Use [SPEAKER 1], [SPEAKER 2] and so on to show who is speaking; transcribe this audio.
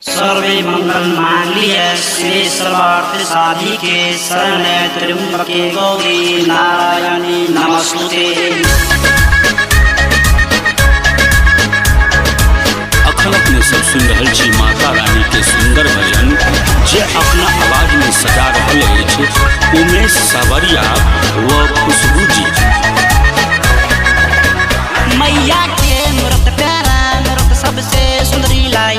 [SPEAKER 1] Survey मंगल मांगल्ये शिवे सर्वार्थ साधिके शरण्ये त्र्यंबके गौरी नारायणी नमस्तुते।
[SPEAKER 2] अखन अपने सब सुन रहल छी माता रानी के सुंदर भजन जे अपना आवाज में सजा रहल अछि उमेश सावरिया व खुशबू जी।
[SPEAKER 1] मैया के मूरत प्यारा मूरत सबसे सुंदरी लागे